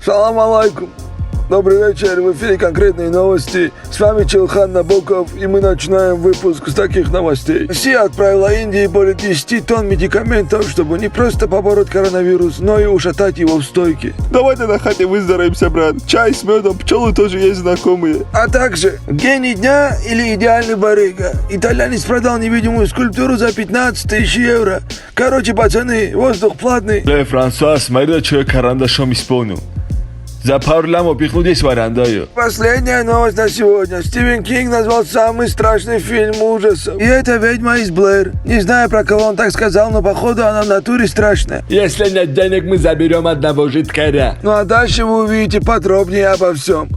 Салам алейкум. Добрый вечер, в эфире «Конкретные новости». С вами Челхан Набоков, и мы начинаем выпуск с таких новостей. Россия отправила Индии более 10 тонн медикаментов, чтобы не просто побороть коронавирус, но и ушатать его в стойке. Давайте на хате выздоровимся, брат. Чай с медом, пчелы тоже есть знакомые. А также гений дня или идеальный барыга. Итальянец продал невидимую скульптуру за 15 тысяч евро. Короче, пацаны, воздух платный. Франсуа, смотри, да человек карандашом исполнил. За пару лямов пихнуть варандаю. Последняя новость на сегодня. Стивен Кинг назвал самый страшный фильм ужасов. И это «Ведьма из Блэр». Не знаю, про кого он так сказал, но походу она в натуре страшная. Если нет денег, мы заберем одного жидкаря. Ну а дальше вы увидите подробнее обо всем.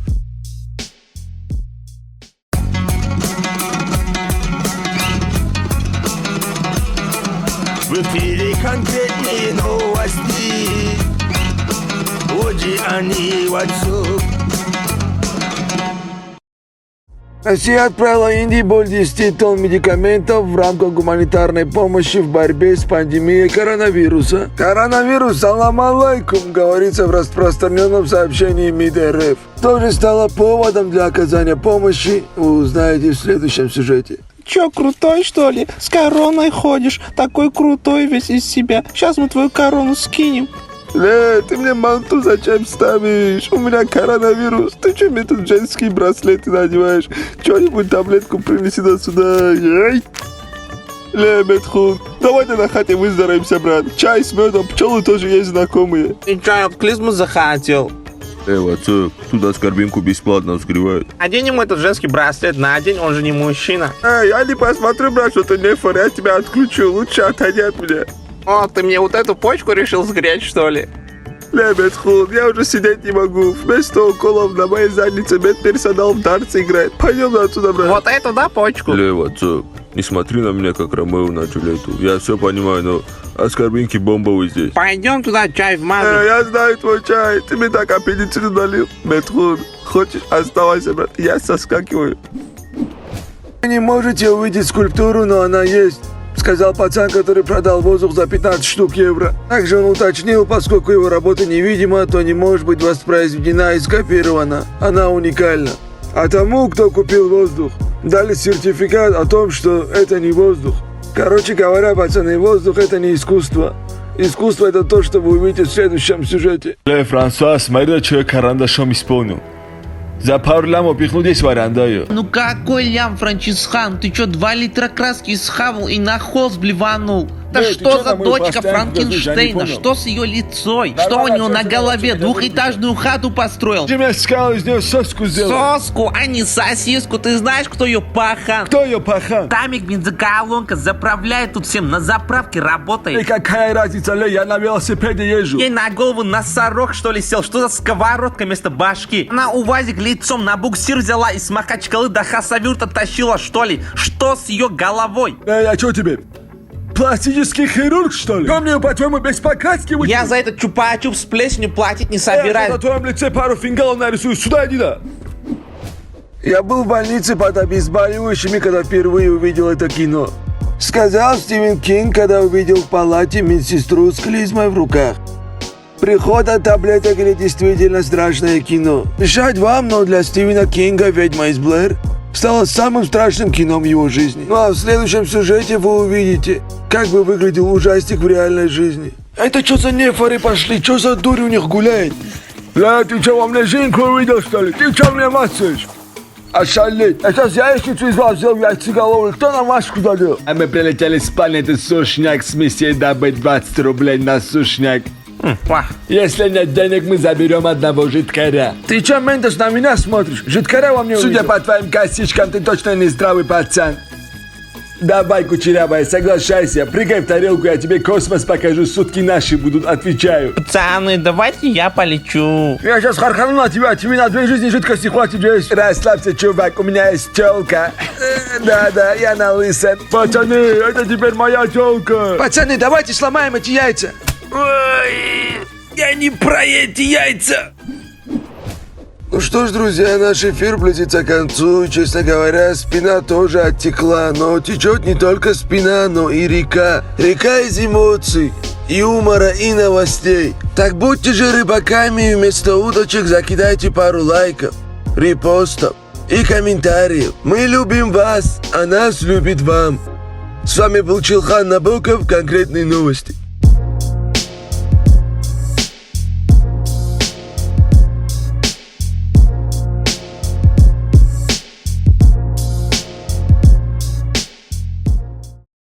В эфире конкретные новости. Россия отправила Индии более 10 тонн медикаментов в рамках гуманитарной помощи в борьбе с пандемией коронавируса. Коронавирус, салам алейкум, говорится в распространенном сообщении МИД РФ. Тоже стало поводом для оказания помощи, вы узнаете в следующем сюжете. Чё, крутой, что ли? С короной ходишь? Такой крутой весь из себя. Сейчас мы твою корону скинем. Ты мне манту зачем ставишь? У меня коронавирус. Ты что мне тут женские браслеты надеваешь? Что-нибудь таблетку принеси сюда. Метхун, давайте на хате выздоровимся, брат. Чай с медом, пчелы тоже есть знакомые. И чё, я клизму захотел? Отцов, туда скорбинку бесплатно вскрывают. Одень ему этот женский браслет, надень, он же не мужчина. Я не посмотрю, брат, что ты не фор, я тебя отключу. Лучше отойди от меня. О, ты мне вот эту почку решил сгреть, что ли? Метхун, я уже сидеть не могу. Вместо уколов на моей заднице медперсонал в дартс играет. Пойдем отсюда, брат. Вот эту, да, почку? Отцов, не смотри на меня, как Ромео на Джульетту. Я все понимаю, но оскорбинки бомбовые здесь. Пойдем туда чай вмазать. Я знаю твой чай. Ты мне так аппетитно налил. Метхун, хочешь, оставайся, брат. Я соскакиваю. Вы не можете увидеть скульптуру, но она есть, сказал пацан, который продал воздух за 15 штук евро. Также он уточнил, поскольку его работа невидима, то не может быть воспроизведена и скопирована. Она уникальна. А тому, кто купил воздух, дали сертификат о том, что это не воздух. Короче говоря, пацаны, воздух это не искусство. Искусство это то, что вы увидите в следующем сюжете. Франсуа, смотри, да человек карандашом исполнил. За пару лямов пихнуть варандаю. Ну какой лям, Франчисхан? Ты чё, 2 литра краски схавал и на холст блеванул? Да что за дочка Франкенштейна? Что с ее лицой? Что у него на голове? Двухэтажную хату построил? Ты мне сказал, из нее соску сделал. Соску, а не сосиску. Ты знаешь, кто ее пахан? Кто ее пахан? Тамик бензоколонка заправляет тут всем, на заправке работает. И какая разница, я на велосипеде езжу. Ей на голову носорог, что ли, сел? Что за сковородка вместо башки? Она УАЗик лицом на буксир взяла и с Махачкалы до Хасавюрта тащила, что ли? Что с ее головой? Я что тебе? Пластический хирург, что ли? Ко мне, по-твоему, без покраски? Я за этот чупа-чуп с плесенью платить не собираюсь. На твоем лице пару фингалов нарисую. Сюда иди, да. Я был в больнице под обезболивающими, когда впервые увидел это кино. Сказал Стивен Кинг, когда увидел в палате медсестру с клизмой в руках. Приход от таблеток или действительно страшное кино. Решать вам, но для Стивена Кинга «Ведьма из Блэр» стало самым страшным кино в его жизни. Ну а в следующем сюжете вы увидите, как бы выглядел ужастик в реальной жизни. Это что за нефоры пошли? Что за дурь у них гуляет? Ты что, во мне Женьку увидел, что ли? Ты что мне мацаешь? Ошалеть. А сейчас яичницу из вас взял яйцеголовый. Кто нам Машку дадет? А мы прилетели с планеты Сушняк с миссией добыть 20 рублей на сушняк. Если нет денег, мы заберем одного жидкаря. Ты чё, Мендес, на меня смотришь? Жидкаря во мне Судя увидел. по твоим косичкам, ты точно не здравый пацан. Давай, кучерявая, соглашайся. Прыгай в тарелку, я тебе космос покажу. Сутки наши будут, отвечаю. Пацаны, давайте я полечу. Я сейчас харкану на тебя, тебе на 2 жизни жидкости хватит есть. Расслабься, чувак, у меня есть тёлка. Да-да, я на лысом. Пацаны, это теперь моя тёлка. Пацаны, давайте сломаем эти яйца. Ой, я не про эти яйца. Ну что ж, друзья, наш эфир близится к концу. И, честно говоря, спина тоже оттекла. Но течет не только спина, но и река. Река из эмоций, юмора и новостей. Так будьте же рыбаками и вместо удочек закидайте пару лайков, репостов и комментариев. Мы любим вас, а нас любит вам. С вами был Чилхан Набоков, конкретные новости.